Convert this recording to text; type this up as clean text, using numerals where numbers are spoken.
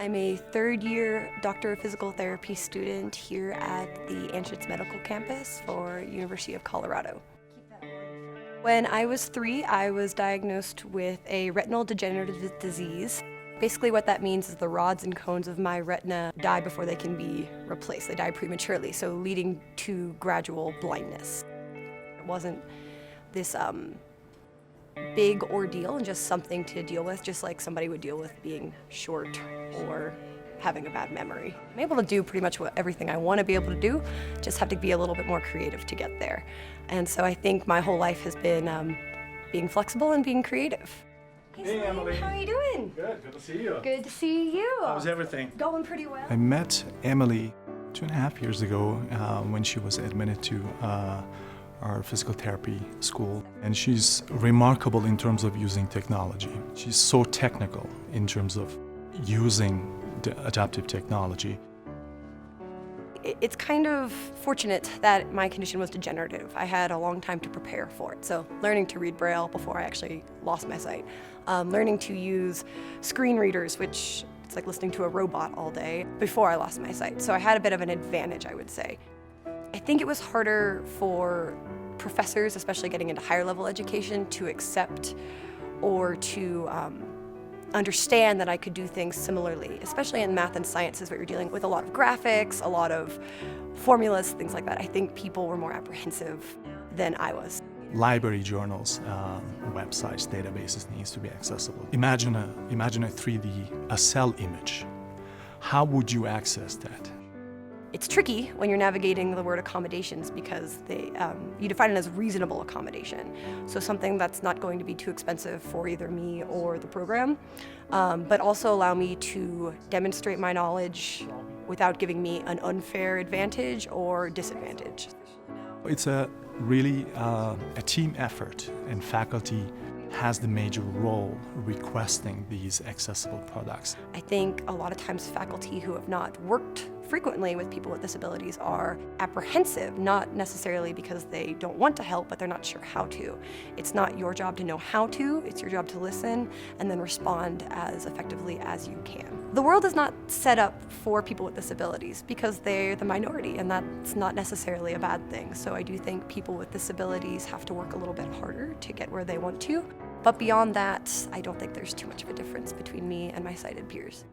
I'm a third-year Doctor of Physical Therapy student here at the Anschutz Medical Campus for University of Colorado. When I was 3, I was diagnosed with a retinal degenerative disease. Basically what that means is the rods and cones of my retina die before they can be replaced. They die prematurely, so leading to gradual blindness. It wasn't this big ordeal and just something to deal with, just like somebody would deal with being short or having a bad memory. I'm able to do pretty much everything I want to be able to do, just have to be a little bit more creative to get there. And so I think my whole life has been being flexible and being creative. Hey Emily. How are you doing? Good to see you. Good to see you. How's everything? Going pretty well. I met Emily 2.5 years ago when she was admitted to our physical therapy school. And she's remarkable in terms of using technology. She's so technical in terms of using the adaptive technology. It's kind of fortunate that my condition was degenerative. I had a long time to prepare for it. So learning to read Braille before I actually lost my sight. Learning to use screen readers, which it's like listening to a robot all day, before I lost my sight. So I had a bit of an advantage, I would say. I think it was harder for professors, especially getting into higher level education, to accept or to understand that I could do things similarly, especially in math and sciences where you're dealing with a lot of graphics, a lot of formulas, things like that. I think people were more apprehensive than I was. Library journals, websites, databases needs to be accessible. Imagine a 3D, a cell image. How would you access that? It's tricky when you're navigating the word accommodations because you define it as reasonable accommodation. So something that's not going to be too expensive for either me or the program, but also allow me to demonstrate my knowledge without giving me an unfair advantage or disadvantage. It's really a team effort, and faculty has the major role requesting these accessible products. I think a lot of times faculty who have not worked frequently with people with disabilities are apprehensive, not necessarily because they don't want to help, but they're not sure how to. It's not your job to know how to, it's your job to listen and then respond as effectively as you can. The world is not set up for people with disabilities because they're the minority, and that's not necessarily a bad thing. So I do think people with disabilities have to work a little bit harder to get where they want to. But beyond that, I don't think there's too much of a difference between me and my sighted peers.